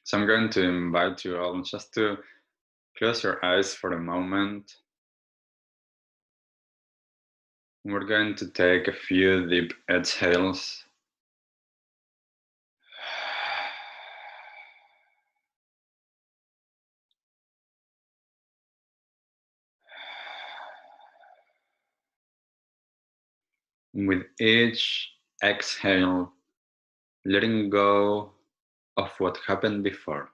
So I'm going to invite you all just to close your eyes for a moment. We're going to take a few deep exhales. With each exhale, letting go of what happened before.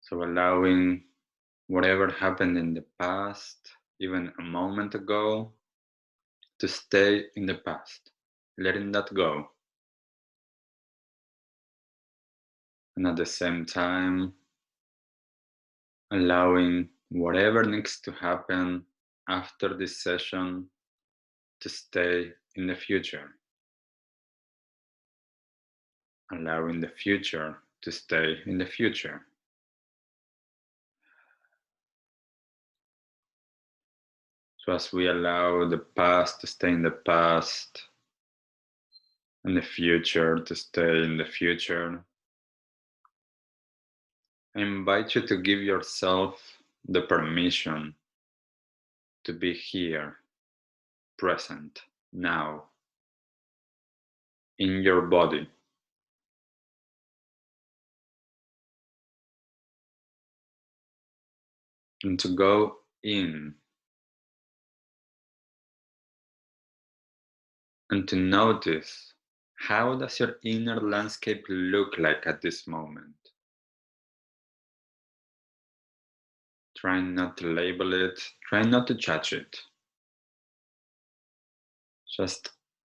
So allowing whatever happened in the past, even a moment ago, to stay in the past, letting that go. And at the same time, allowing whatever needs to happen after this session to stay in the future, allowing the future to stay in the future. So, as we allow the past to stay in the past and the future to stay in the future, I invite you to give yourself the permission to be here, present, now, in your body. And to go in and to notice, how does your inner landscape look like at this moment? Try not to label it, try not to judge it. Just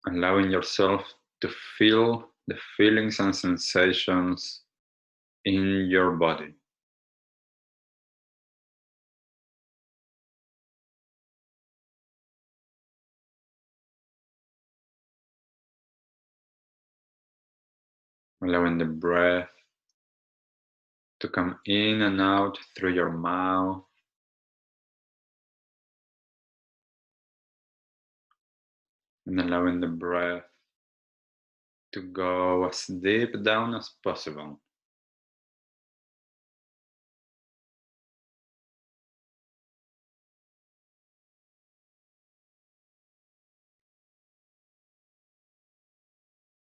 allowing yourself to feel the feelings and sensations in your body. Allowing the breath to come in and out through your mouth. And allowing the breath to go as deep down as possible.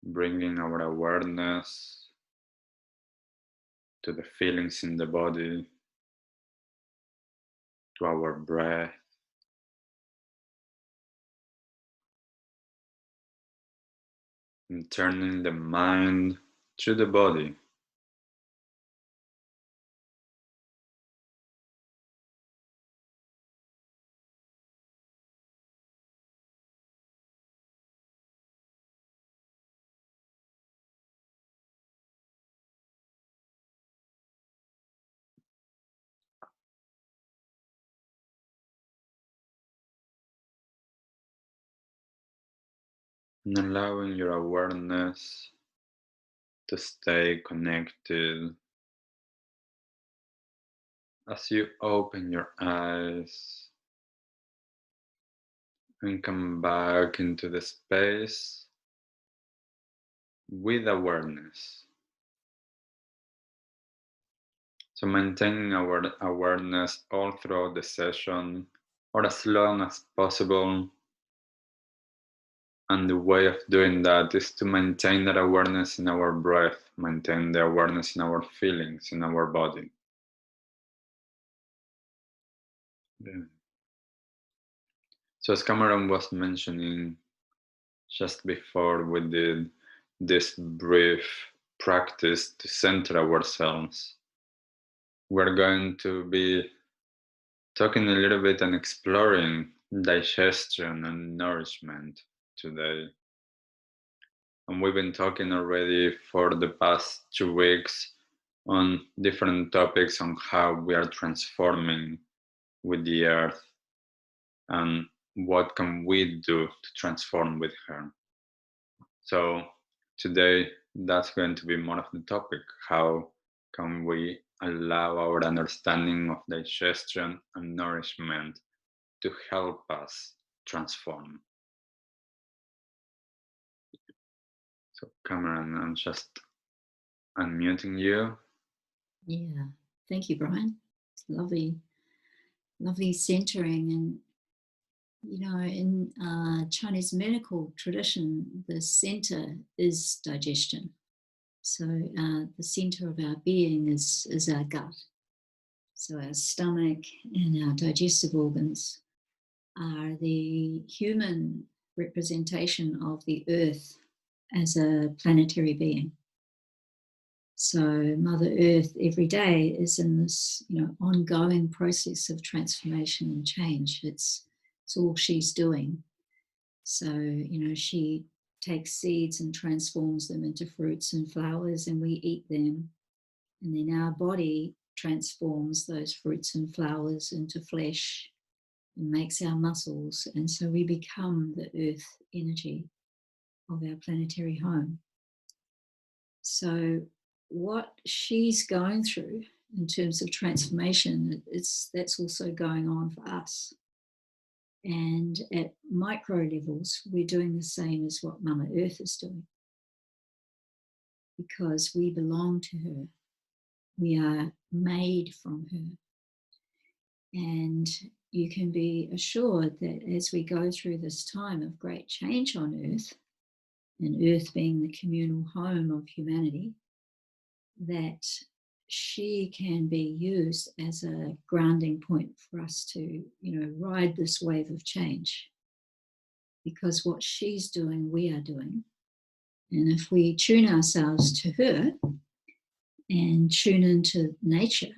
Bringing our awareness to the feelings in the body, to our breath, and turning the mind to the body. And allowing your awareness to stay connected as you open your eyes and come back into the space with awareness. So maintaining our awareness all throughout the session or as long as possible. And the way of doing that is to maintain that awareness in our breath, maintain the awareness in our feelings, in our body. Yeah. So as Cameron was mentioning just before we did this brief practice to center ourselves, we're going to be talking a little bit and exploring digestion and nourishment today. And we've been talking already for the past 2 weeks on different topics on how we are transforming with the earth and what can we do to transform with her. So today that's going to be more of the topic. How can we allow our understanding of digestion and nourishment to help us transform? So Cameron, I'm just unmuting you. Yeah. Thank you, Brian. It's lovely, lovely centering. And, in Chinese medical tradition, the center is digestion. So the center of our being is our gut. So our stomach and our digestive organs are the human representation of the earth as a planetary being. So Mother Earth every day is in this, ongoing process of transformation and change. It's all she's doing. So, she takes seeds and transforms them into fruits and flowers, and we eat them. And then our body transforms those fruits and flowers into flesh and makes our muscles. And so we become the earth energy of our planetary home. So what she's going through in terms of transformation, that's also going on for us. And at micro levels, we're doing the same as what Mama Earth is doing, because we belong to her. We are made from her. And you can be assured that as we go through this time of great change on Earth, and Earth being the communal home of humanity, that she can be used as a grounding point for us to, ride this wave of change. Because what she's doing, we are doing. And if we tune ourselves to her and tune into nature,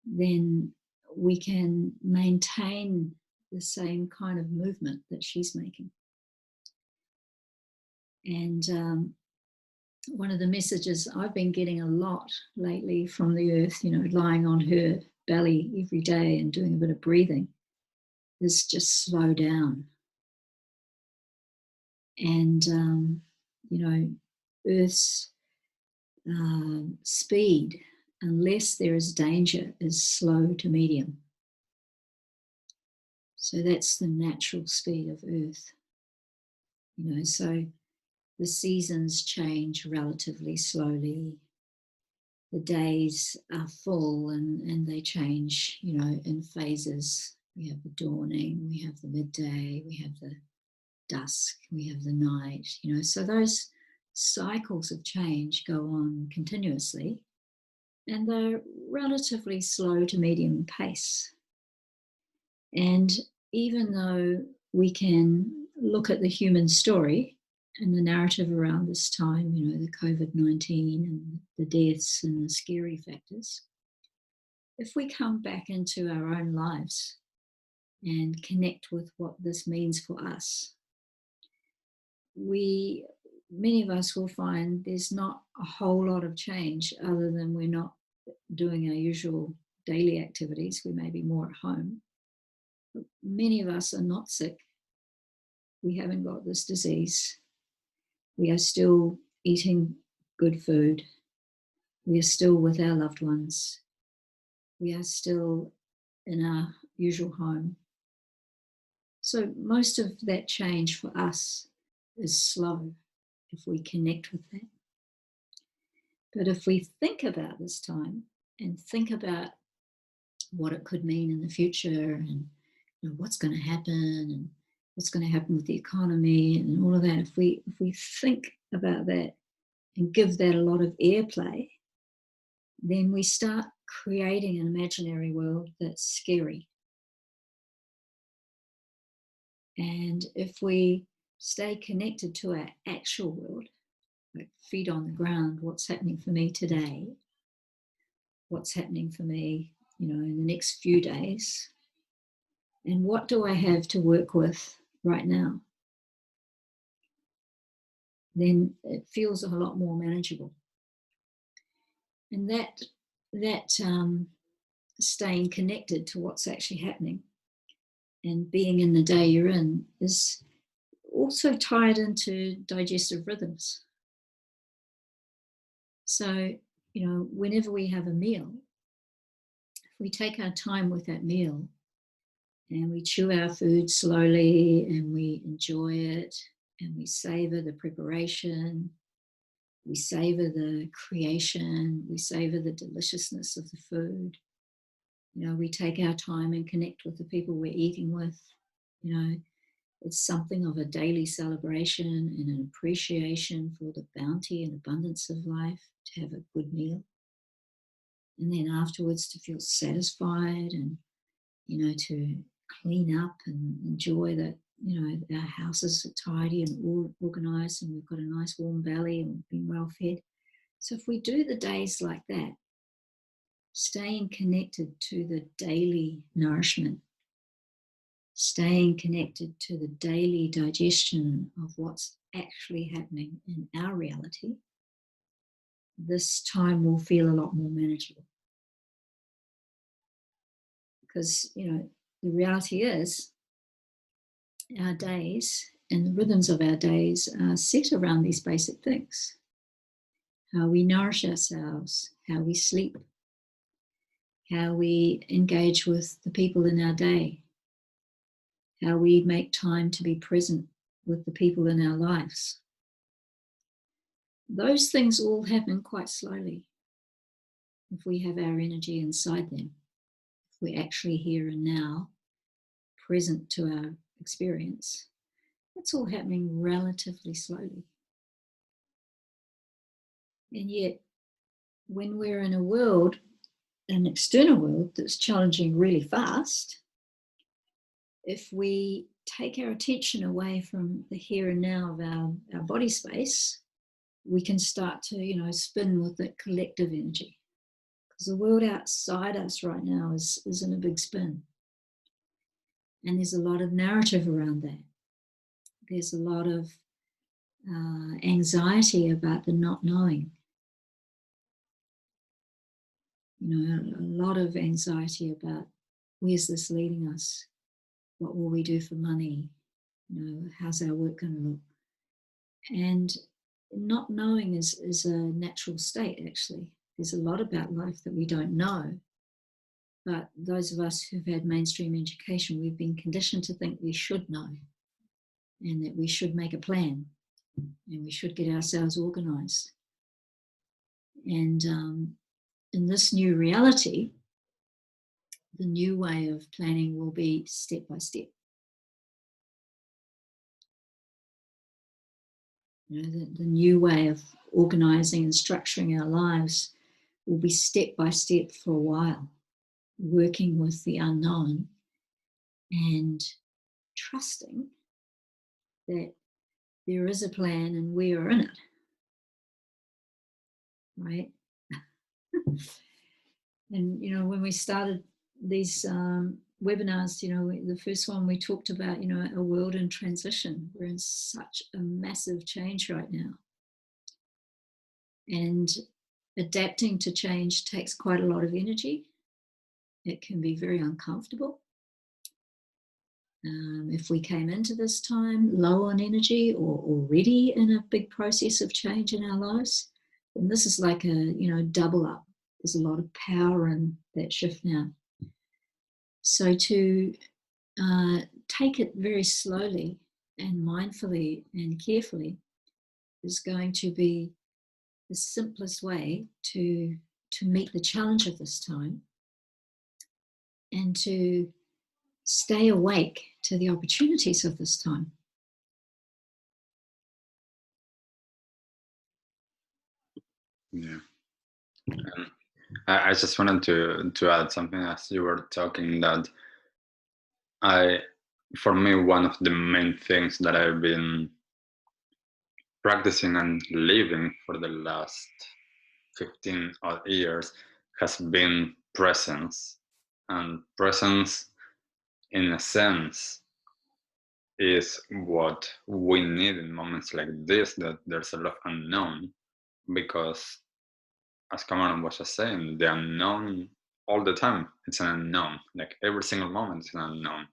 then we can maintain the same kind of movement that she's making. And one of the messages I've been getting a lot lately from the earth, lying on her belly every day and doing a bit of breathing, is just slow down. And, Earth's speed, unless there is danger, is slow to medium. So that's the natural speed of Earth. So the seasons change relatively slowly. The days are full and they change, in phases. We have the dawning, we have the midday, we have the dusk, we have the night, so those cycles of change go on continuously, and they're relatively slow to medium pace. And even though we can look at the human story and the narrative around this time, the COVID-19 and the deaths and the scary factors, if we come back into our own lives and connect with what this means for us, many of us will find there's not a whole lot of change, other than we're not doing our usual daily activities. We may be more at home. But many of us are not sick. We haven't got this disease. We are still eating good food. We are still with our loved ones. We are still in our usual home. So most of that change for us is slow if we connect with that. But if we think about this time and think about what it could mean in the future, and what's going to happen, and what's going to happen with the economy and all of that, if we think about that and give that a lot of airplay, then we start creating an imaginary world that's scary. And if we stay connected to our actual world, like feet on the ground, what's happening for me today, what's happening for me, in the next few days, and what do I have to work with right now, then it feels a lot more manageable. And that staying connected to what's actually happening and being in the day you're in is also tied into digestive rhythms. So, whenever we have a meal, if we take our time with that meal and we chew our food slowly and we enjoy it and we savor the preparation We savor the creation, we savor the deliciousness of the food. We take our time and connect with the people we're eating with. It's something of a daily celebration and an appreciation for the bounty and abundance of life, to have a good meal. And then afterwards to feel satisfied and, to clean up and enjoy that, our houses are tidy and organized and we've got a nice warm belly and we've been well fed. So if we do the days like that, staying connected to the daily nourishment, staying connected to the daily digestion of what's actually happening in our reality, this time will feel a lot more manageable. Because, the reality is our days and the rhythms of our days are set around these basic things. How we nourish ourselves, how we sleep, how we engage with the people in our day, how we make time to be present with the people in our lives. Those things all happen quite slowly if we have our energy inside them, if we're actually here and now, present to our experience. It's all happening relatively slowly. And yet, when we're in a world, an external world that's challenging really fast, if we take our attention away from the here and now of our body space, we can start to, spin with that collective energy. Because the world outside us right now is in a big spin. And there's a lot of narrative around that. There's a lot of anxiety about the not knowing. A lot of anxiety about where's this leading us? What will we do for money? How's our work going to look? And not knowing is a natural state, actually. There's a lot about life that we don't know. But those of us who've had mainstream education, we've been conditioned to think we should know and that we should make a plan and we should get ourselves organized. And in this new reality, the new way of planning will be step by step. The new way of organizing and structuring our lives will be step by step for a while, working with the unknown and trusting that there is a plan and we are in it, right? And, when we started these webinars, the first one we talked about, a world in transition. We're in such a massive change right now. And adapting to change takes quite a lot of energy. It can be very uncomfortable. If we came into this time low on energy or already in a big process of change in our lives, then this is like a, double up. There's a lot of power in that shift now. So to take it very slowly and mindfully and carefully is going to be the simplest way to meet the challenge of this time and to stay awake to the opportunities of this time. Yeah. I just wanted to add something as you were talking, that for me, one of the main things that I've been practicing and living for the last 15 odd years has been presence. And presence, in a sense, is what we need in moments like this, that there's a lot of unknown, because as Cameron was just saying, the unknown all the time, it's an unknown. Like every single moment is an unknown.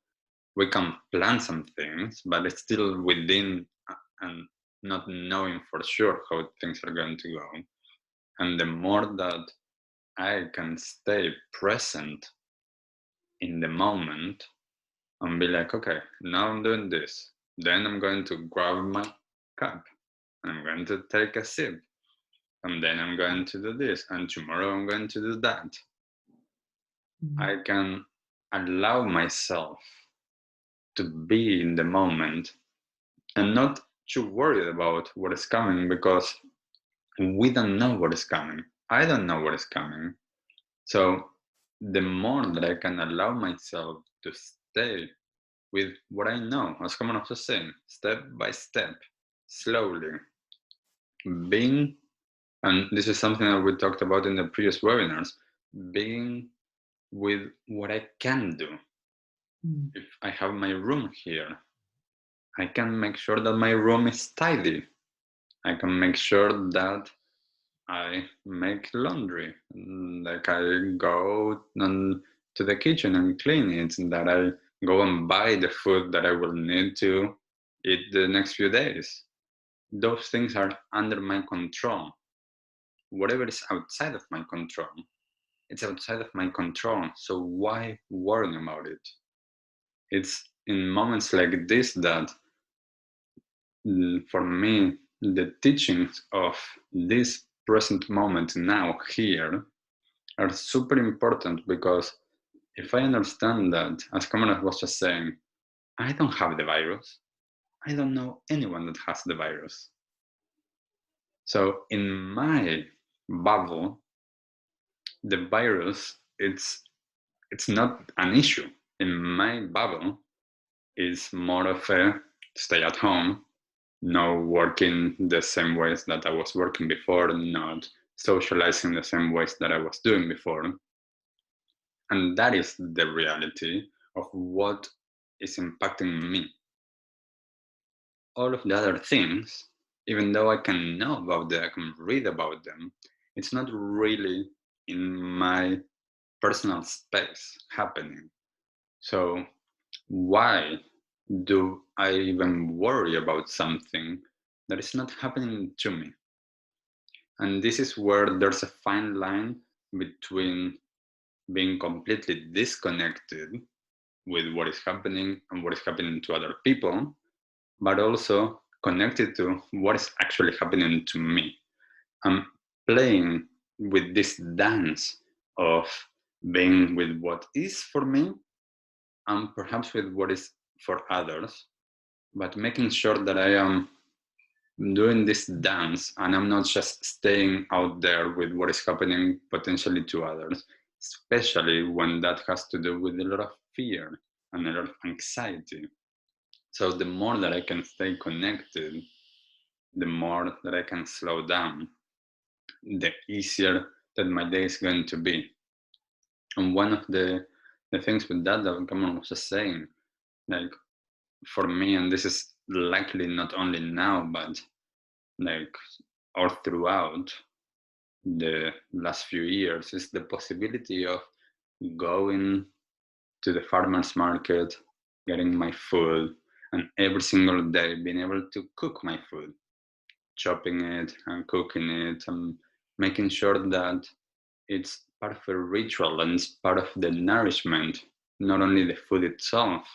We can plan some things, but it's still within and not knowing for sure how things are going to go. And the more that I can stay present in the moment and be like, okay, now I'm doing this. Then I'm going to grab my cup and I'm going to take a sip. and then I'm going to do this, and tomorrow I'm going to do that. Mm. I can allow myself to be in the moment and not too worried about what is coming, because we don't know what is coming. I don't know what is coming. So the more that I can allow myself to stay with what I know, as Common was saying, step by step, slowly, being, and this is something that we talked about in the previous webinars, being with what I can do. Mm. If I have my room here, I can make sure that my room is tidy. I can make sure that I make laundry, like I go to the kitchen and clean it, that I go and buy the food that I will need to eat the next few days. Those things are under my control. Whatever is outside of my control, it's outside of my control. So why worrying about it? It's in moments like this that, for me, the teachings of this present moment now here are super important, because if I understand that, as Kamala was just saying, I don't have the virus. I don't know anyone that has the virus. So in my bubble, the virus, it's not an issue. In my bubble, it's more of a stay at home, no working the same ways that I was working before, not socializing the same ways that I was doing before. And that is the reality of what is impacting me. All of the other things, even though I can know about them, I can read about them, it's not really in my personal space happening. So why do I even worry about something that is not happening to me? And this is where there's a fine line between being completely disconnected with what is happening and what is happening to other people, but also connected to what is actually happening to me. I'm playing with this dance of being with what is for me and perhaps with what is for others, but making sure that I am doing this dance and I'm not just staying out there with what is happening potentially to others, especially when that has to do with a lot of fear and a lot of anxiety. So the more that I can stay connected, the more that I can slow down, the easier that my day is going to be. And one of the things with that Cameron was just saying, like for me, and this is likely not only now, but like all throughout the last few years, is the possibility of going to the farmer's market, getting my food, and every single day being able to cook my food, chopping it and cooking it, and making sure that it's part of a ritual and it's part of the nourishment, not only the food itself,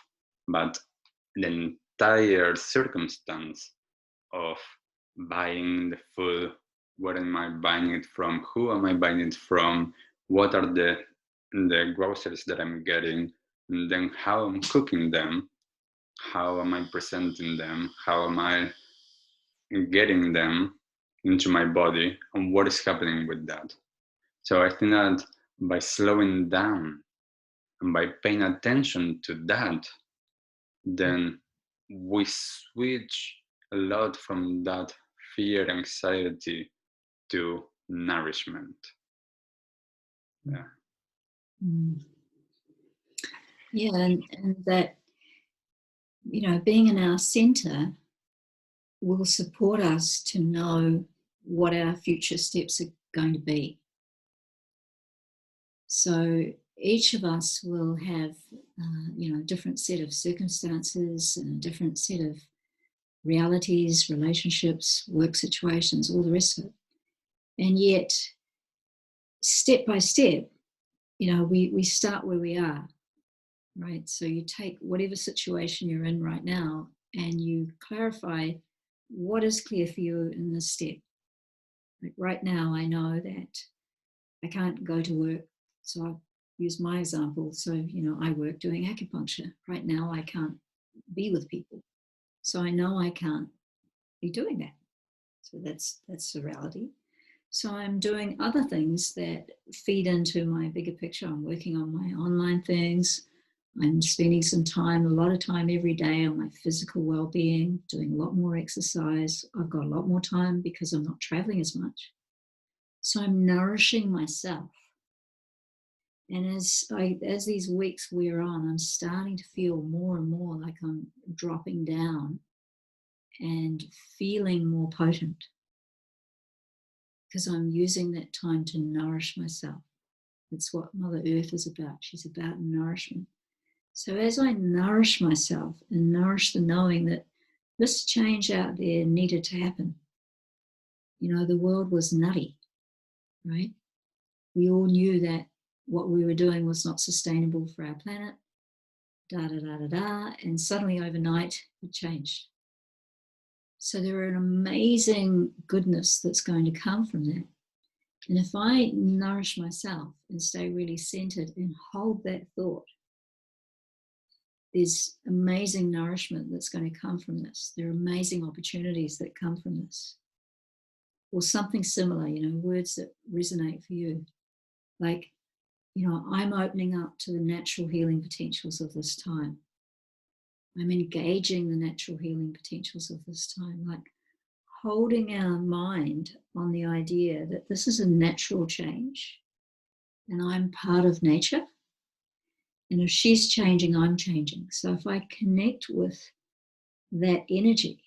but the entire circumstance of buying the food. Where am I buying it from? Who am I buying it from? What are the groceries that I'm getting? And then how I'm cooking them? How am I presenting them? How am I getting them into my body? And what is happening with that? So I think that by slowing down and by paying attention to that, then we switch a lot from that fear, anxiety to nourishment. Yeah. Mm. Yeah, and that, being in our center will support us to know what our future steps are going to be. So each of us will have, a different set of circumstances and a different set of realities, relationships, work situations, all the rest of it. And yet, step by step, we start where we are, right? So you take whatever situation you're in right now and you clarify what is clear for you in this step. Like right now, I know that I can't go to work. So I'll use my example. So, I work doing acupuncture. Right now, I can't be with people. So I know I can't be doing that. So that's the reality. So I'm doing other things that feed into my bigger picture. I'm working on my online things. I'm spending some time, a lot of time every day on my physical well-being, doing a lot more exercise. I've got a lot more time because I'm not traveling as much. So I'm nourishing myself. And as these weeks wear on, I'm starting to feel more and more like I'm dropping down and feeling more potent because I'm using that time to nourish myself. That's what Mother Earth is about. She's about nourishment. So as I nourish myself and nourish the knowing that this change out there needed to happen, the world was nutty, right? We all knew that what we were doing was not sustainable for our planet, da da da da da, and suddenly overnight it changed. So there are an amazing goodness that's going to come from that. And if I nourish myself and stay really centered and hold that thought, there's amazing nourishment that's going to come from this. There are amazing opportunities that come from this. Or something similar, words that resonate for you. Like, I'm opening up to the natural healing potentials of this time. I'm engaging the natural healing potentials of this time. Like holding our mind on the idea that this is a natural change and I'm part of nature. And if she's changing, I'm changing. So if I connect with that energy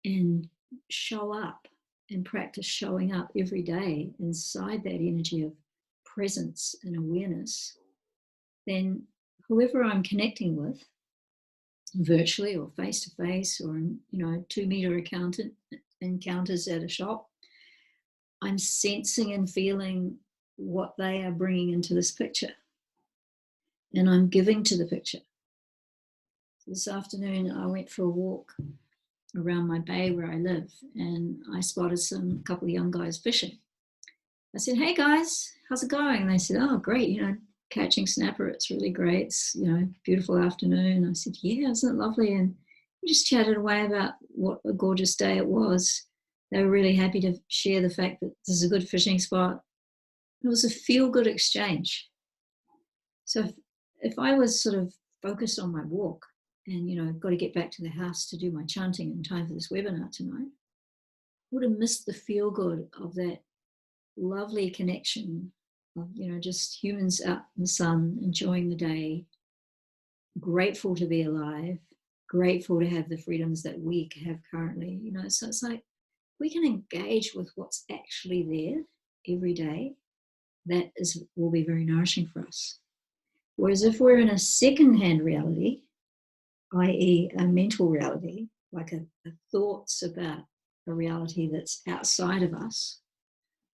and show up and practice showing up every day inside that energy of presence and awareness, then whoever I'm connecting with, virtually or face to face or 2-meter encounters at a shop, I'm sensing and feeling what they are bringing into this picture, and I'm giving to the picture. This afternoon I went for a walk around my bay where I live, and I spotted a couple of young guys fishing. I said, "Hey guys, how's it going?" And they said, "Oh, great, catching snapper, it's really great. It's, beautiful afternoon." I said, "Yeah, isn't it lovely?" And we just chatted away about what a gorgeous day it was. They were really happy to share the fact that this is a good fishing spot. It was a feel-good exchange. So if I was sort of focused on my walk and, got to get back to the house to do my chanting in time for this webinar tonight, I would have missed the feel-good of that lovely connection of, just humans out in the sun, enjoying the day, grateful to be alive, grateful to have the freedoms that we have currently, so it's like we can engage with what's actually there every day. That will be very nourishing for us. Whereas if we're in a second-hand reality, i.e. a mental reality, like a thoughts about a reality that's outside of us,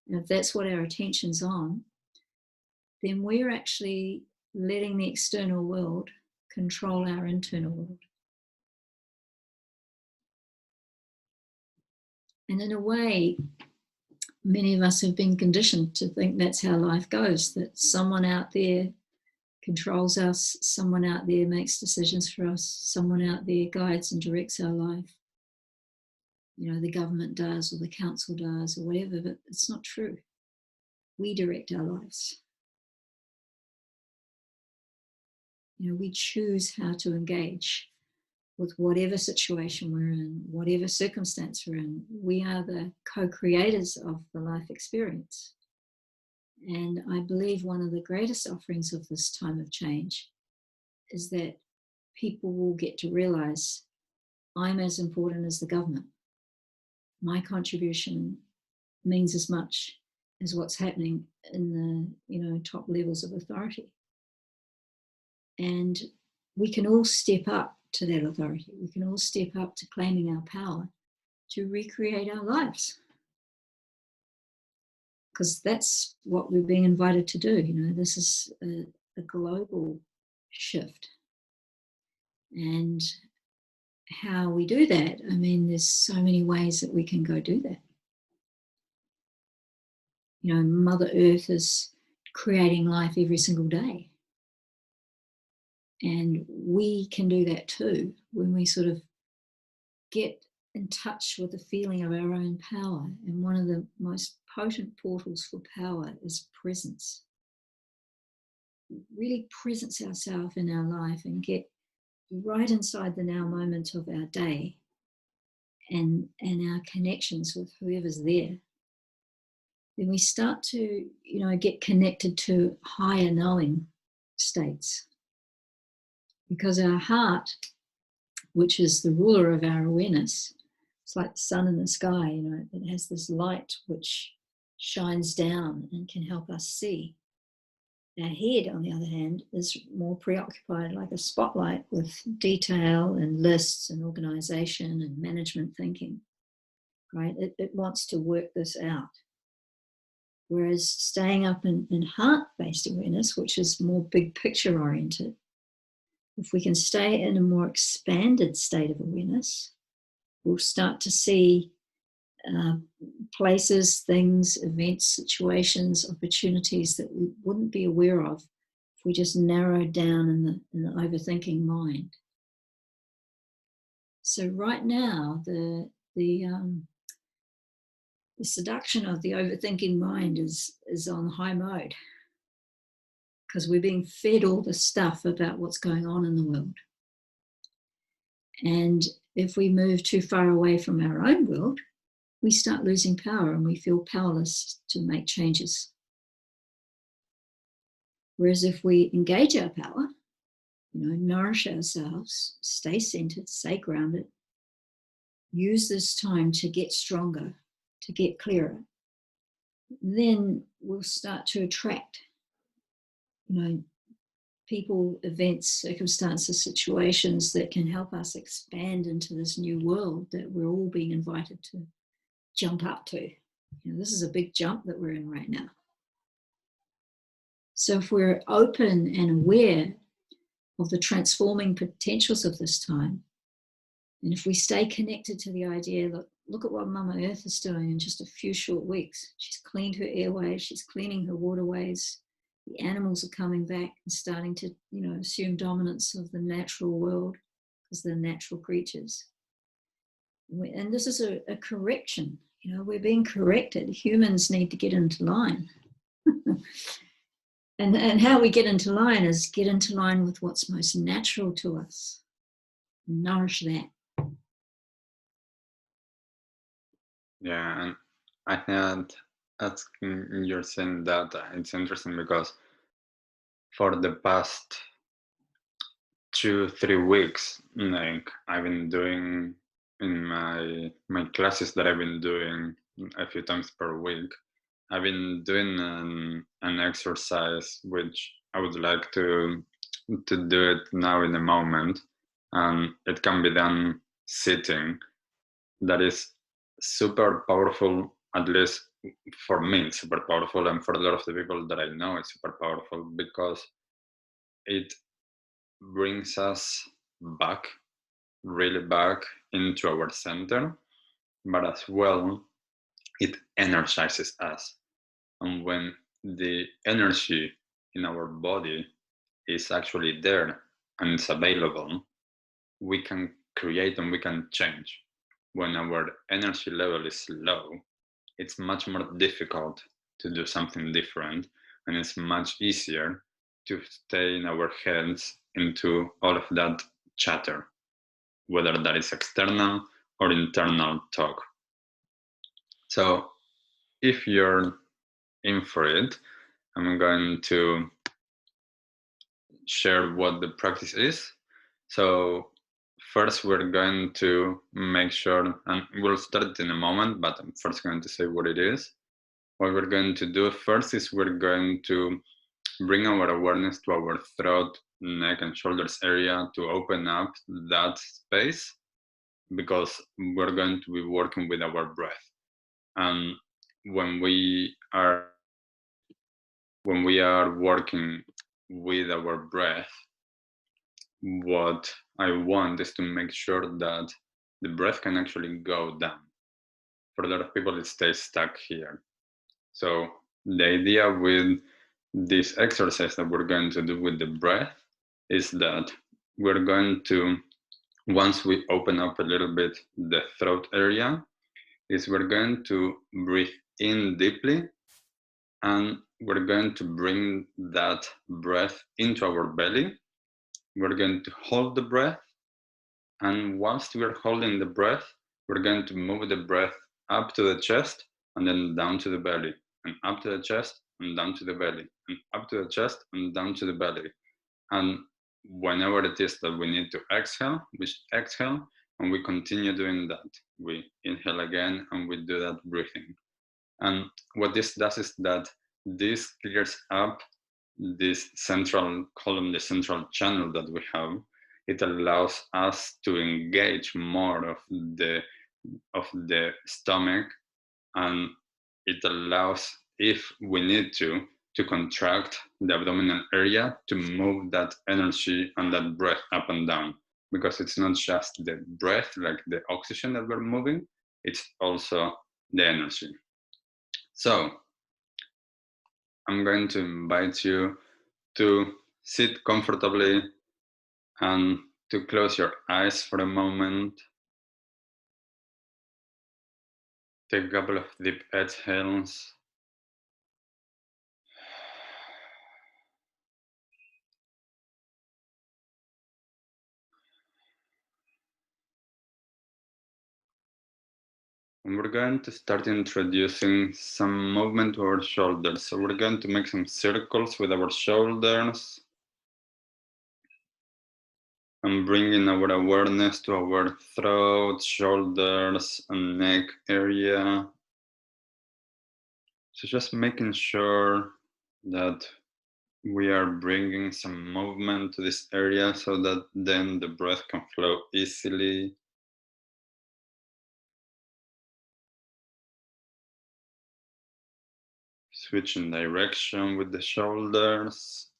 and if that's what our attention's on, then we're actually letting the external world control our internal world. And in a way, many of us have been conditioned to think that's how life goes, that someone out there controls us, someone out there makes decisions for us, someone out there guides and directs our life. The government does, or the council does, or whatever, but it's not true. We direct our lives. We choose how to engage with whatever situation we're in, whatever circumstance we're in. We are the co-creators of the life experience. And I believe one of the greatest offerings of this time of change is that people will get to realize I'm as important as the government. My contribution means as much as what's happening in the top levels of authority. And we can all step up to that authority. We can all step up to claiming our power to recreate our lives. Because that's what we're being invited to do. This is a global shift. And how we do that, there's so many ways that we can go do that. Mother Earth is creating life every single day. And we can do that too when we sort of get in touch with the feeling of our own power. And one of the most potent portals for power is presence. Really presence ourselves in our life and get right inside the now moment of our day and our connections with whoever's there. Then we start to, get connected to higher knowing states. Because our heart, which is the ruler of our awareness, it's like the sun in the sky, it has this light which shines down and can help us see. Our head, on the other hand, is more preoccupied like a spotlight with detail and lists and organization and management thinking, right? It wants to work this out. Whereas staying up in heart-based awareness, which is more big picture oriented, if we can stay in a more expanded state of awareness, we'll start to see places, things, events, situations, opportunities that we wouldn't be aware of if we just narrowed down in the overthinking mind. So right now, the seduction of the overthinking mind is on high mode because we're being fed all this stuff about what's going on in the world. And if we move too far away from our own world, we start losing power and we feel powerless to make changes. Whereas if we engage our power, nourish ourselves, stay centered, stay grounded, use this time to get stronger, to get clearer, then we'll start to attract, people, events, circumstances, situations that can help us expand into this new world that we're all being invited to jump up to. This is a big jump that we're in right now. So if we're open and aware of the transforming potentials of this time, and if we stay connected to the idea that look at what Mama Earth is doing in just a few short weeks. She's cleaned her airways, she's cleaning her waterways, the animals are coming back and starting to, assume dominance of the natural world because they're natural creatures. And this is a correction. We're being corrected. Humans need to get into line. and how we get into line is get into line with what's most natural to us. Nourish that. Yeah, and I had asking you're saying that it's interesting because for the past 2-3 weeks, like I've been doing in my classes that I've been doing a few times per week, I've been doing an exercise which I would like to do it now in a moment, and it can be done sitting. That is super powerful, at least for me, it's super powerful, and for a lot of the people that I know, it's super powerful because it brings us back, really back into our center, but as well, it energizes us. And when the energy in our body is actually there and it's available, we can create and we can change. When our energy level is low, it's much more difficult to do something different, and it's much easier to stay in our heads into all of that chatter, whether that is external or internal talk. So if you're in for it, I'm going to share what the practice is. So first we're going to make sure, and we'll start in a moment, but I'm first going to say what it is. What we're going to do first is we're going to bring our awareness to our throat, neck, and shoulders area to open up that space, because we're going to be working with our breath. And when we are working with our breath, what I want is to make sure that the breath can actually go down. For a lot of people, it stays stuck here. So The idea with this exercise that we're going to do with the breath is that we're going to, once we open up a little bit the throat area, is we're going to breathe in deeply, and we're going to bring that breath into our belly. We're going to hold the breath, and whilst we're holding the breath, we're going to move the breath up to the chest and then down to the belly, and up to the chest and down to the belly, and up to the chest and down to the belly. And whenever it is that we need to exhale, we exhale, and we continue doing that. We inhale again and we do that breathing. And what this does is that this clears up this central column, the central channel that we have. It allows us to engage more of the stomach, and it allows, if we need to contract the abdominal area to move that energy and that breath up and down. Because it's not just the breath, like the oxygen that we're moving, it's also the energy. So I'm going to invite you to sit comfortably and to close your eyes for a moment. Take a couple of deep exhales. And we're going to start introducing some movement to our shoulders. So we're going to make some circles with our shoulders and bringing our awareness to our throat, shoulders, and neck area. So just making sure that we are bringing some movement to this area so that then the breath can flow easily. Switching direction with the shoulders.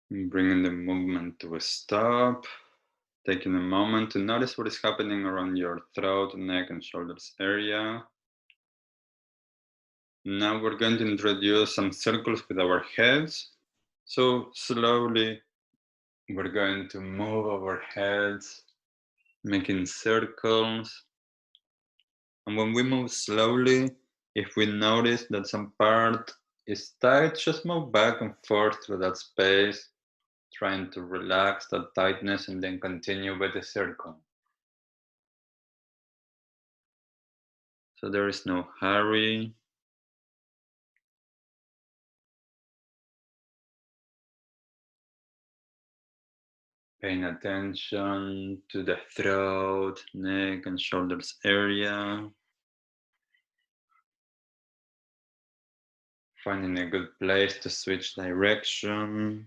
Bringing the movement to a stop. Taking a moment to notice what is happening around your throat, neck, and shoulders area. Now we're going to introduce some circles with our heads. So slowly we're going to move our heads, making circles. And when we move slowly, if we notice that some part is tight, just move back and forth through that space, trying to relax that tightness and then continue with the circle. So there is no hurry. Paying attention to the throat, neck, and shoulders area. Finding a good place to switch direction.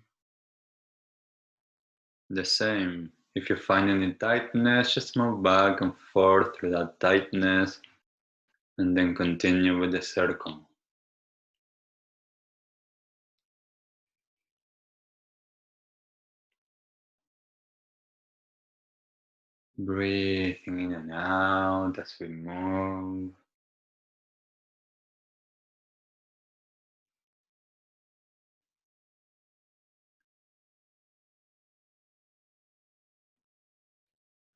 The same. If you find any tightness, just move back and forth through that tightness and then continue with the circle. Breathing in and out as we move.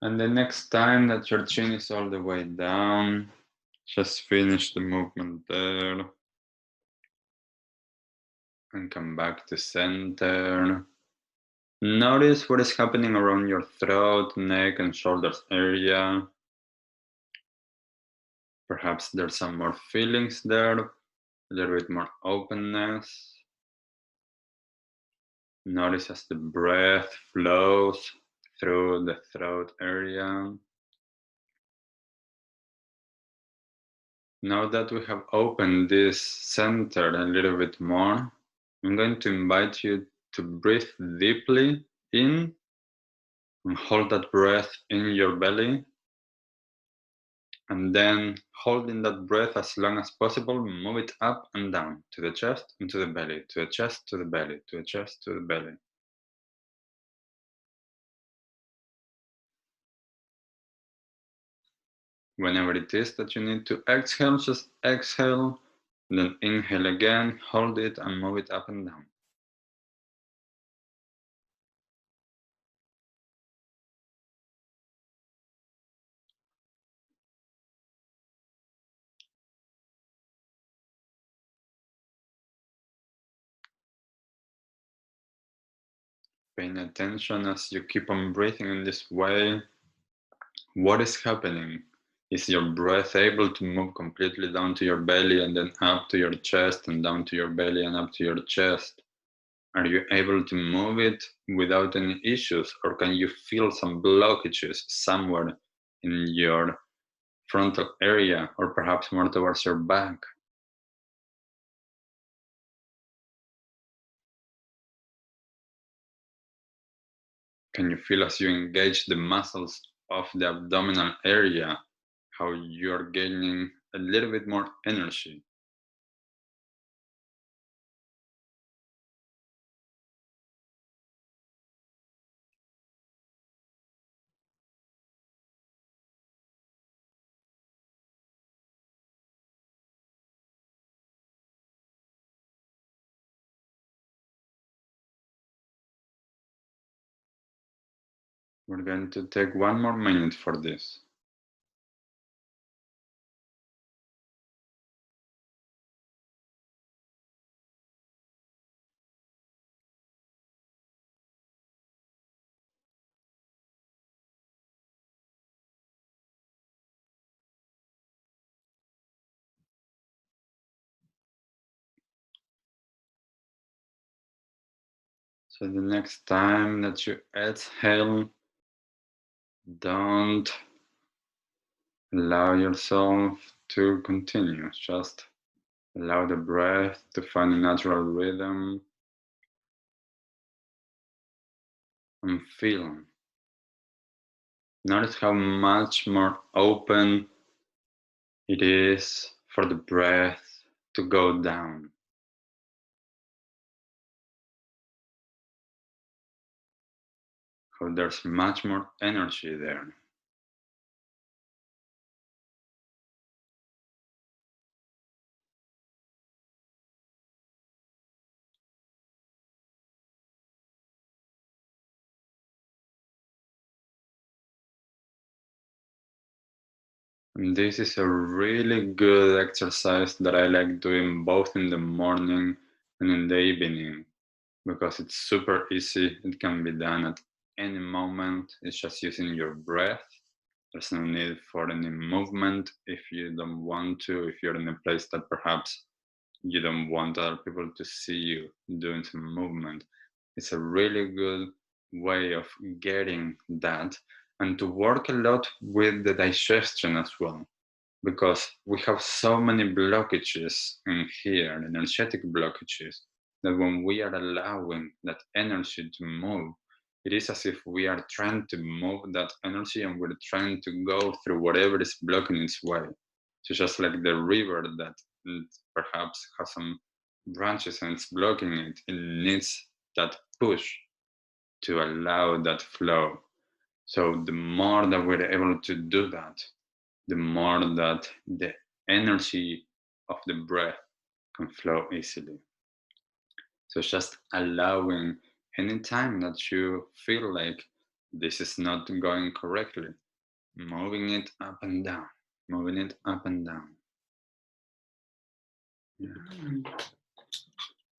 And the next time that your chin is all the way down, just finish the movement there and come back to center. Notice what is happening around your throat, neck, and shoulders area. Perhaps there's some more feelings there, a little bit more openness. Notice as the breath flows through the throat area. Now that we have opened this center a little bit more, I'm going to invite you to breathe deeply in and hold that breath in your belly. And then holding that breath as long as possible, move it up and down to the chest and to the belly, to the chest, to the belly, to the chest, to the belly. Whenever it is that you need to exhale, just exhale, then inhale again, hold it and move it up and down. Paying attention as you keep on breathing in this way. What is happening? Is your breath able to move completely down to your belly and then up to your chest and down to your belly and up to your chest? Are you able to move it without any issues, or can you feel some blockages somewhere in your frontal area or perhaps more towards your back? Can you feel as you engage the muscles of the abdominal area how you're gaining a little bit more energy? We're going to take 1 more minute for this. So the next time that you exhale, don't allow yourself to continue. Just allow the breath to find a natural rhythm and feel. Notice how much more open it is for the breath to go down. How there's much more energy there. And this is a really good exercise that I like doing both in the morning and in the evening because it's super easy. It can be done at any moment. It's just using your breath. There's no need for any movement if you don't want to, if you're in a place that perhaps you don't want other people to see you doing some movement. It's a really good way of getting that and to work a lot with the digestion as well because we have so many blockages in here, energetic blockages, that when we are allowing that energy to move, it is as if we are trying to move that energy and we're trying to go through whatever is blocking its way. So just like the river that perhaps has some branches and it's blocking it, it needs that push to allow that flow. So the more that we're able to do that, the more that the energy of the breath can flow easily. So just allowing anytime that you feel like this is not going correctly, moving it up and down, moving it up and down. Yeah.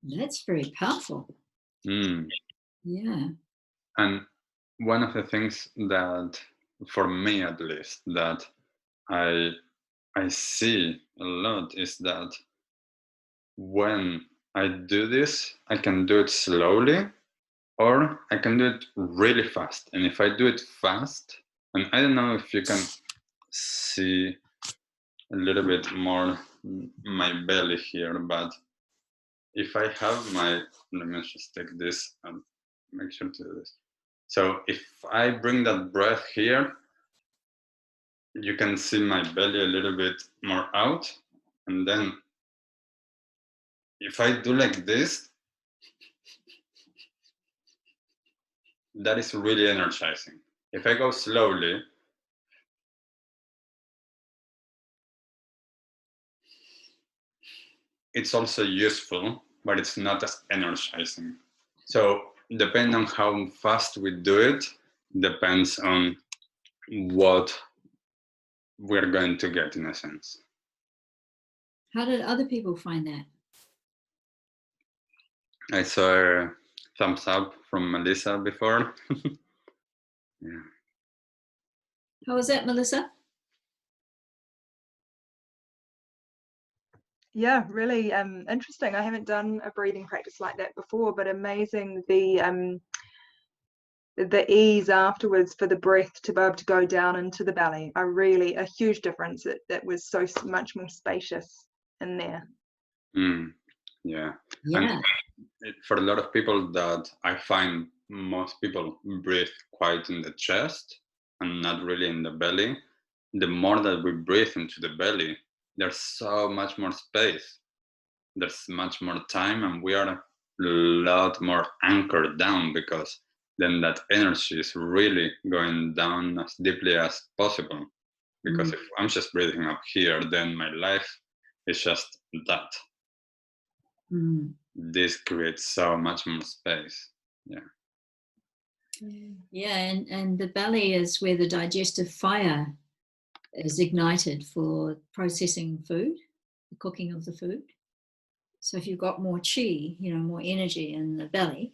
That's very powerful. Mm. Yeah. And one of the things that, for me at least, that I I see a lot is that when I do this, I can do it slowly or I can do it really fast. And if I do it fast, and I don't know if you can see a little bit more my belly here, but if I have my, let me just take this and make sure to do this. So if I bring that breath here, you can see my belly a little bit more out. And then if I do like this, that is really energizing. If I go slowly, it's also useful, but it's not as energizing. So depending on how fast we do it, depends on what we're going to get, in a sense. How did other people find that? I saw a thumbs up from Melissa before. Yeah. How was that, Melissa? Yeah, really interesting. I haven't done a breathing practice like that before, but amazing the ease afterwards for the breath to be able to go down into the belly. A huge difference. It was so much more spacious in there. Yeah. Yeah. And for a lot of people, that I find most people breathe quite in the chest and not really in the belly. The more that we breathe into the belly, there's so much more space. There's much more time, and we are a lot more anchored down, because then that energy is really going down as deeply as possible. Because if I'm just breathing up here, then my life is just that. This creates so much more space. Yeah, and the belly is where the digestive fire is ignited for processing food, the cooking of the food. So if you've got more chi, more energy in the belly,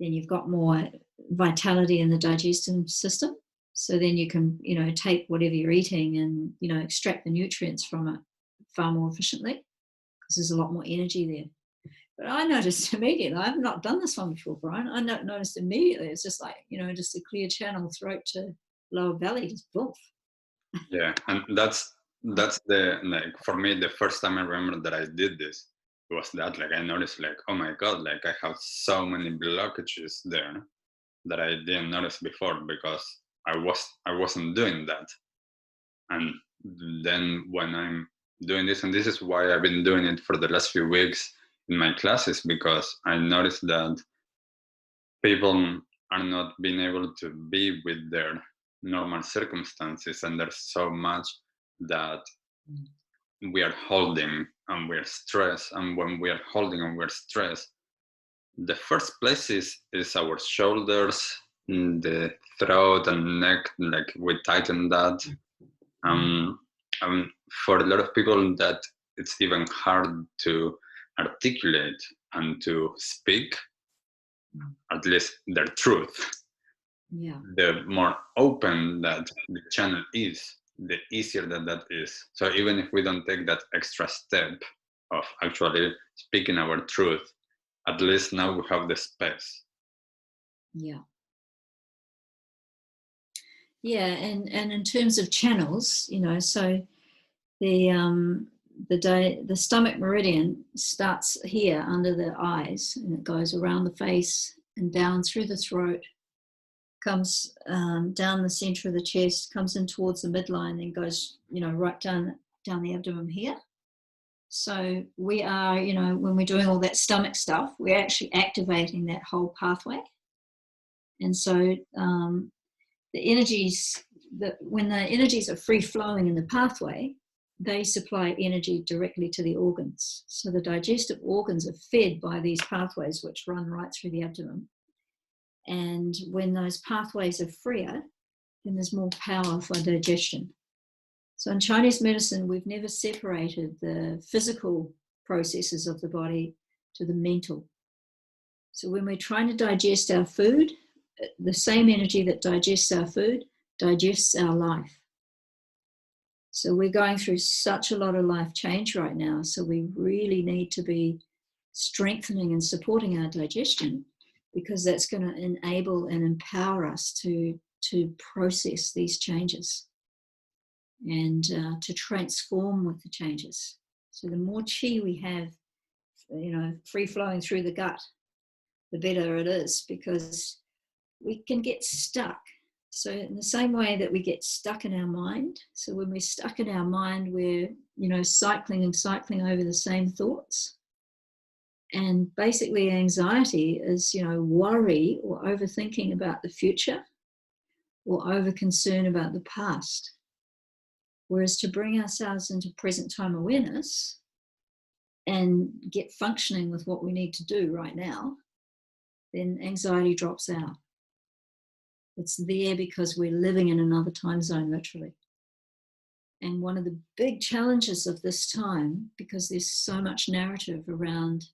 then you've got more vitality in the digestive system. So then you can, take whatever you're eating and, extract the nutrients from it far more efficiently, because there's a lot more energy there. But I noticed immediately, I've not done this one before, Brian. I noticed immediately, it's just like, just a clear channel, throat to lower belly, just boom. Yeah, and that's the, like, for me, the first time I remember that I did this was that, like, I noticed, like, oh my god, like, I have so many blockages there that I didn't notice before, because I wasn't doing that. And then when I'm doing this, and this is why I've been doing it for the last few weeks in my classes, because I noticed that people are not being able to be with their normal circumstances, and there's so much that we are holding and we're stressed. And when we are holding and we're stressed, the first place is our shoulders, the throat and neck, like we tighten that. For a lot of people, that it's even hard to articulate and to speak, at least their truth. Yeah. The more open that the channel is, the easier that is. So even if we don't take that extra step of actually speaking our truth, at least now we have the space. Yeah. Yeah, and in terms of channels, so the stomach meridian starts here under the eyes, and it goes around the face and down through the throat, comes down the center of the chest, comes in towards the midline, then goes, right down the abdomen here. So we are, when we're doing all that stomach stuff, we're actually activating that whole pathway. And so the energies, when the energies are free flowing in the pathway, they supply energy directly to the organs. So the digestive organs are fed by these pathways, which run right through the abdomen. And when those pathways are freer, then there's more power for digestion. So in Chinese medicine, we've never separated the physical processes of the body to the mental. So when we're trying to digest our food, the same energy that digests our food digests our life. So we're going through such a lot of life change right now. So we really need to be strengthening and supporting our digestion, because that's going to enable and empower us to process these changes and to transform with the changes. So the more chi we have, free flowing through the gut, the better it is, because we can get stuck. So in the same way that we get stuck in our mind, so when we're stuck in our mind, we're, cycling over the same thoughts. And basically anxiety is, worry or overthinking about the future or over concern about the past. Whereas to bring ourselves into present time awareness and get functioning with what we need to do right now, then anxiety drops out. It's there because we're living in another time zone, literally. And one of the big challenges of this time, because there's so much narrative around,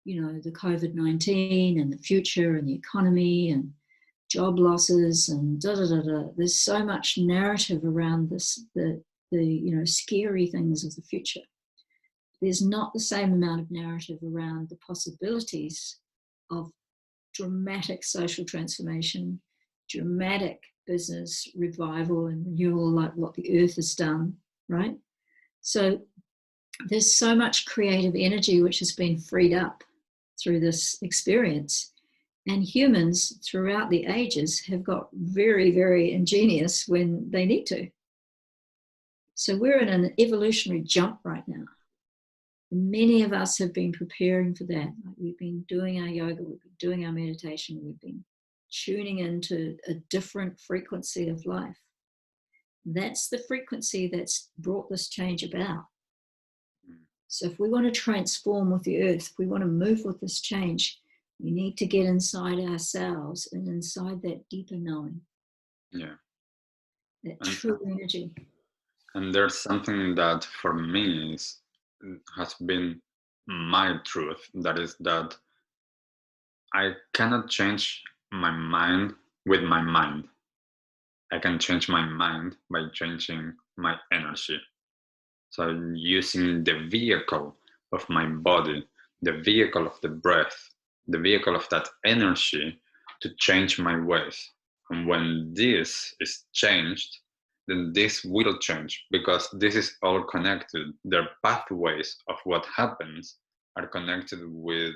the COVID-19 and the future and the economy and job losses and there's so much narrative around this, the scary things of the future. There's not the same amount of narrative around the possibilities of dramatic social transformation, dramatic business revival and renewal, like what the earth has done, right? So there's so much creative energy which has been freed up through this experience. And humans throughout the ages have got very, very ingenious when they need to. So we're in an evolutionary jump right now. And many of us have been preparing for that. Like we've been doing our yoga, we've been doing our meditation, we've been tuning into a different frequency of life. That's the frequency that's brought this change about. So if we want to transform with the earth, if we want to move with this change, we need to get inside ourselves and inside that deeper knowing. Yeah. That true energy. And there's something that for me has been my truth. That is that I cannot change my mind with my mind. I can change my mind by changing my energy. So I'm using the vehicle of my body, the vehicle of the breath, the vehicle of that energy to change my ways. And when this is changed, then this will change because this is all connected. The pathways of what happens are connected with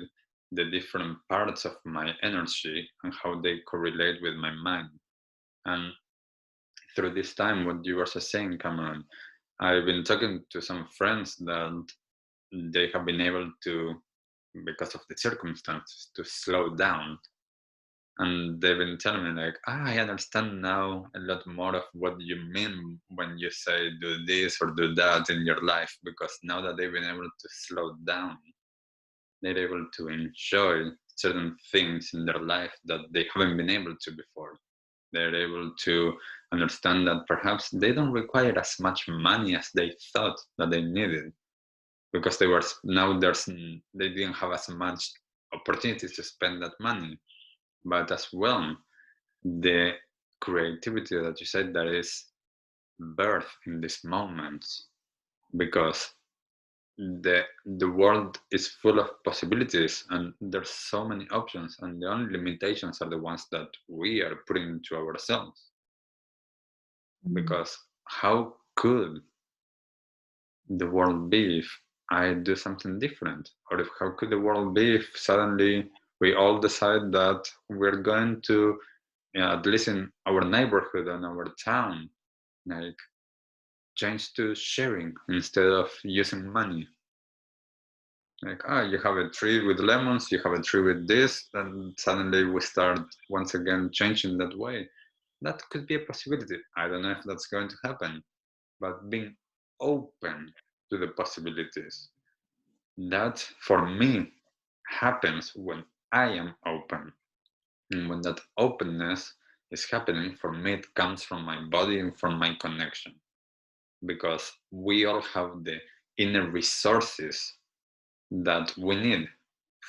the different parts of my energy and how they correlate with my mind. And through this time, what you were saying, Cameron, I've been talking to some friends that they have been able to, because of the circumstances, to slow down. And they've been telling me like, I understand now a lot more of what you mean when you say do this or do that in your life, because now that they've been able to slow down, they're able to enjoy certain things in their life that they haven't been able to before. They're able to understand that perhaps they don't require as much money as they thought that they needed, because they didn't have as much opportunities to spend that money. But as well, the creativity that you said that is birth in this moment, because the world is full of possibilities and there's so many options, and the only limitations are the ones that we are putting into ourselves. Because how could the world be if I do something different? Or how could the world be if suddenly we all decide that we're going to, at least in our neighborhood and our town, like change to sharing instead of using money? Like, you have a tree with lemons, you have a tree with this, and suddenly we start once again changing that way. That could be a possibility. I don't know if that's going to happen, but being open to the possibilities, that for me happens when I am open. And when that openness is happening, for me, it comes from my body and from my connection. Because we all have the inner resources that we need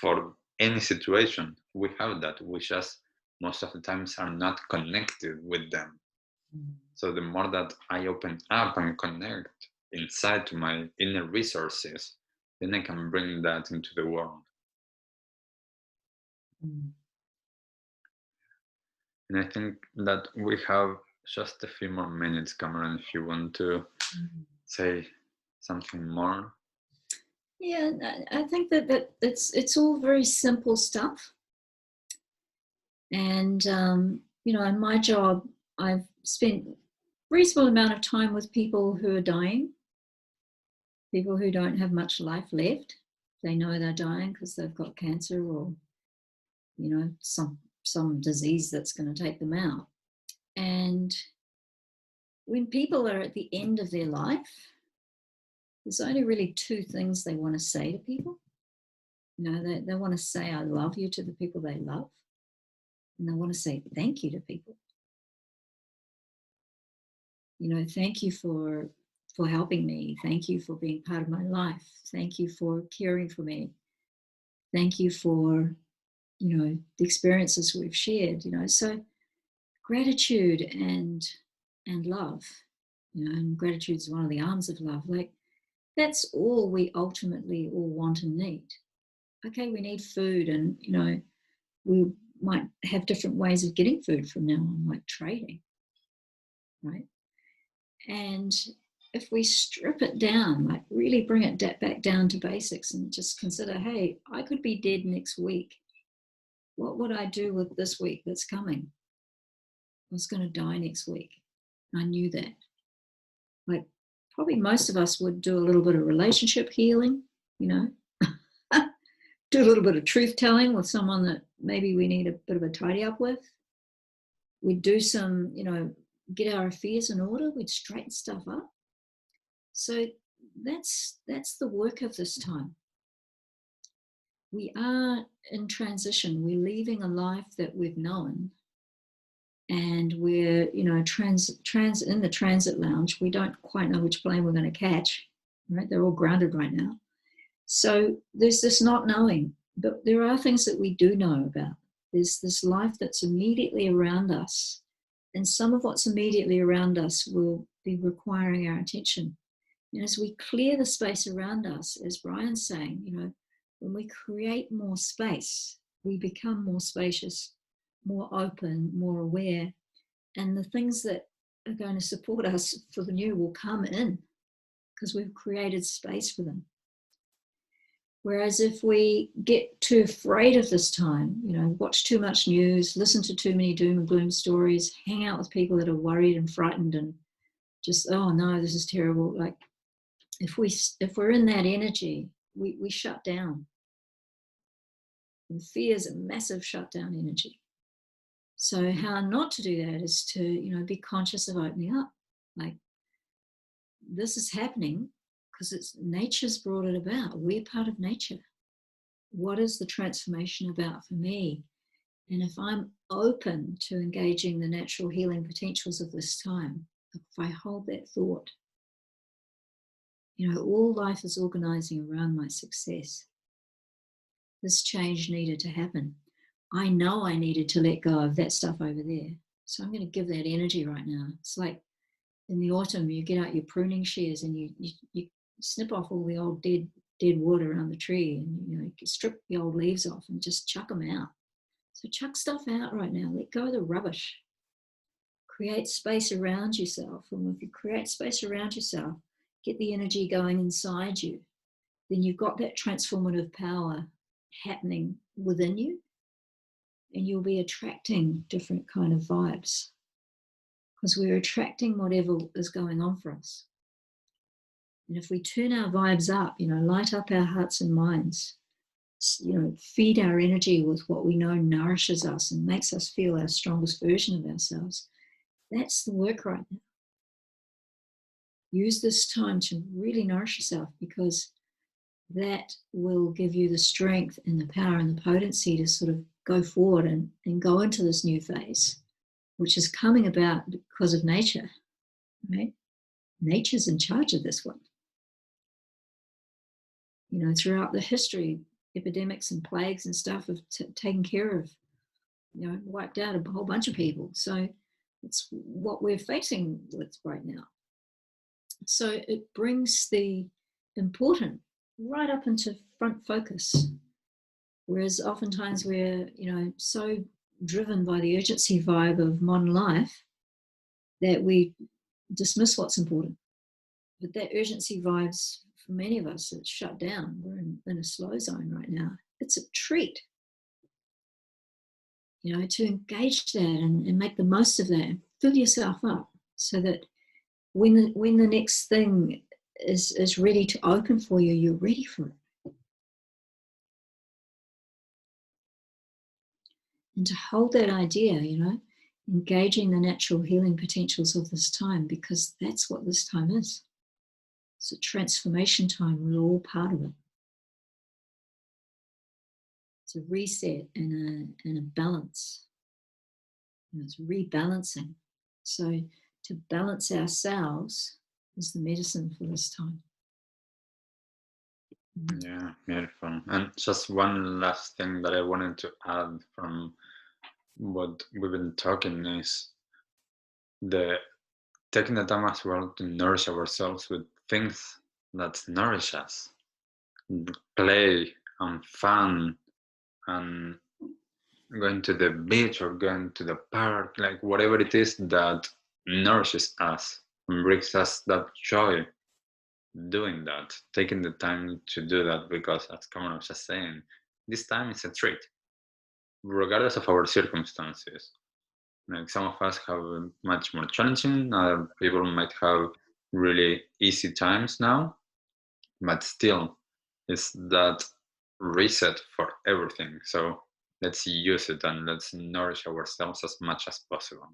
for any situation. We have that. We just most of the times are not connected with them. So the more that I open up and connect inside to my inner resources, then I can bring that into the world. And I think that we have just a few more minutes, Cameron, if you want to say something more. Yeah, I think that it's all very simple stuff. And, in my job, I've spent a reasonable amount of time with people who are dying, people who don't have much life left. They know they're dying because they've got cancer or, some disease that's going to take them out. And when people are at the end of their life, there's only really two things they want to say to people. They want to say, I love you to the people they love. And they want to say thank you to people. Thank you for helping me. Thank you for being part of my life. Thank you for caring for me. Thank you for, the experiences we've shared, So gratitude and love, and gratitude is one of the arms of love. Like, that's all we ultimately all want and need. Okay, we need food, and, we might have different ways of getting food from now on, like trading, right? And if we strip it down, like really bring it back down to basics and just consider, hey, I could be dead next week. What would I do with this week that's coming? I was going to die next week. I knew that. Like, probably most of us would do a little bit of relationship healing, do a little bit of truth telling with someone that maybe we need a bit of a tidy up with. We'd do some, get our affairs in order. We'd straighten stuff up. So that's the work of this time. We are in transition. We're leaving a life that we've known, and we're, in the transit lounge. We don't quite know which plane we're going to catch, right? They're all grounded right now. So there's this not knowing, but there are things that we do know about. There's this life that's immediately around us, and some of what's immediately around us will be requiring our attention. And as we clear the space around us, as Brian's saying, when we create more space, we become more spacious, more open, more aware, and the things that are going to support us for the new will come in because we've created space for them. Whereas if we get too afraid of this time, watch too much news, listen to too many doom and gloom stories, hang out with people that are worried and frightened and just, oh no, this is terrible. Like, if we're in that energy, we shut down. And fear is a massive shutdown energy. So how not to do that is to, be conscious of opening up. Like, this is happening because nature's brought it about. We're part of nature. What is the transformation about for me? And if I'm open to engaging the natural healing potentials of this time, if I hold that thought, all life is organizing around my success. This change needed to happen. I know I needed to let go of that stuff over there. So I'm going to give that energy right now. It's like in the autumn, you get out your pruning shears and you snip off all the old dead wood around the tree, and you strip the old leaves off and just chuck them out. So chuck stuff out right now. Let go of the rubbish. Create space around yourself. And if you create space around yourself, get the energy going inside you, then you've got that transformative power happening within you, and you'll be attracting different kind of vibes because we're attracting whatever is going on for us. And if we turn our vibes up, light up our hearts and minds, feed our energy with what we know nourishes us and makes us feel our strongest version of ourselves, that's the work right now. Use this time to really nourish yourself, because that will give you the strength and the power and the potency to sort of go forward and go into this new phase, which is coming about because of nature, right? Nature's in charge of this one. Throughout the history, epidemics and plagues and stuff have taken care of, wiped out a whole bunch of people. So it's what we're facing with right now. So it brings the important right up into front focus. Whereas oftentimes we're, so driven by the urgency vibe of modern life that we dismiss what's important. But that urgency vibe's, for many of us, it's shut down. We're in a slow zone right now. It's a treat, to engage that and make the most of that. fill yourself up so that when the next thing is ready to open for you, you're ready for it. And to hold that idea, engaging the natural healing potentials of this time, because that's what this time is. It's a transformation time. We're all part of it. It's a reset and a balance. It's rebalancing. So to balance ourselves is the medicine for this time. Yeah, beautiful. And just one last thing that I wanted to add from what we've been talking is the taking the time as well to nourish ourselves with things that nourish us. Play and fun and going to the beach or going to the park, like whatever it is that nourishes us and brings us that joy. Doing that, taking the time to do that, because as Cameron was just saying, this time is a treat, regardless of our circumstances. Like some of us have much more challenging, other people might have really easy times now, but still, it's that reset for everything. So let's use it and let's nourish ourselves as much as possible.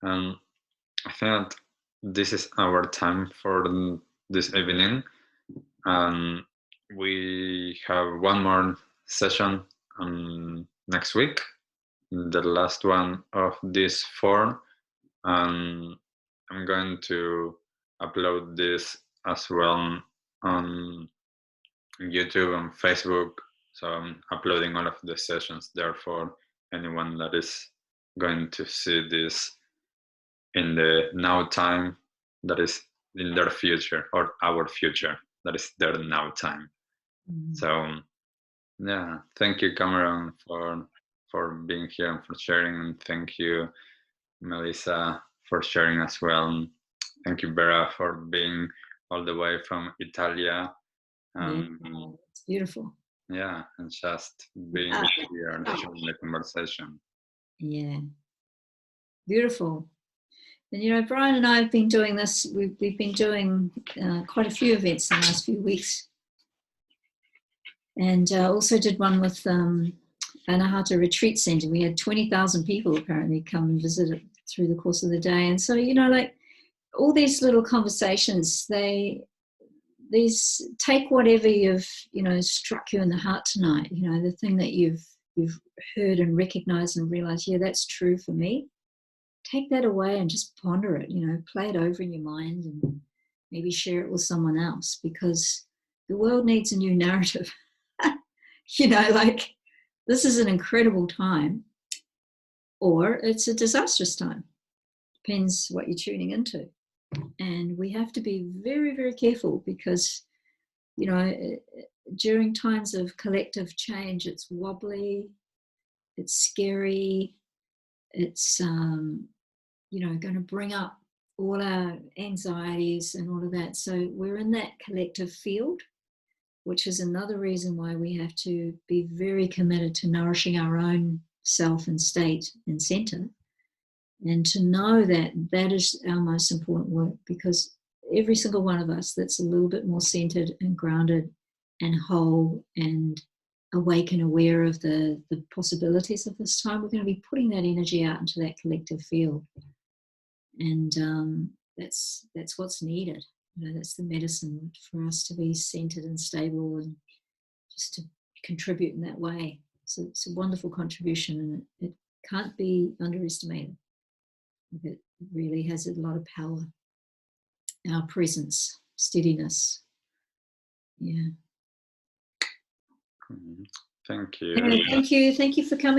I think that this is our time for this evening. We have one more session next week, the last one of these 4. And I'm going to upload this as well on YouTube and Facebook. So I'm uploading all of the sessions there for anyone that is going to see this in the now time, that is in their future, or our future, that is their now time. So yeah, thank you, Cameron, for being here and for sharing, and thank you, Melissa, for sharing as well. Thank you, Vera, for being all the way from Italia. It's beautiful. Yeah, and just being here and sharing the conversation. Yeah, beautiful. And Brian and I have been doing this. We've been doing quite a few events in the last few weeks, and also did one with Anahata Retreat Center. We had 20,000 people apparently come and visit it through the course of the day. And so like all these little conversations, these take whatever you've struck you in the heart tonight. The thing that you've heard and recognized and realized, yeah, that's true for me. Take that away and just ponder it, play it over in your mind and maybe share it with someone else, because the world needs a new narrative. Like this is an incredible time, or it's a disastrous time. Depends what you're tuning into. And we have to be very, very careful, because, during times of collective change, it's wobbly, it's scary, it's going to bring up all our anxieties and all of that. So we're in that collective field, which is another reason why we have to be very committed to nourishing our own self and state and center, and to know that that is our most important work, because every single one of us that's a little bit more centered and grounded and whole and awake and aware of the possibilities of this time, we're going to be putting that energy out into that collective field. And that's what's needed. That's the medicine for us to be centered and stable and just to contribute in that way. So it's a wonderful contribution, and it can't be underestimated. It really has a lot of power. Our presence, steadiness. Yeah. Thank you. Thank you for coming.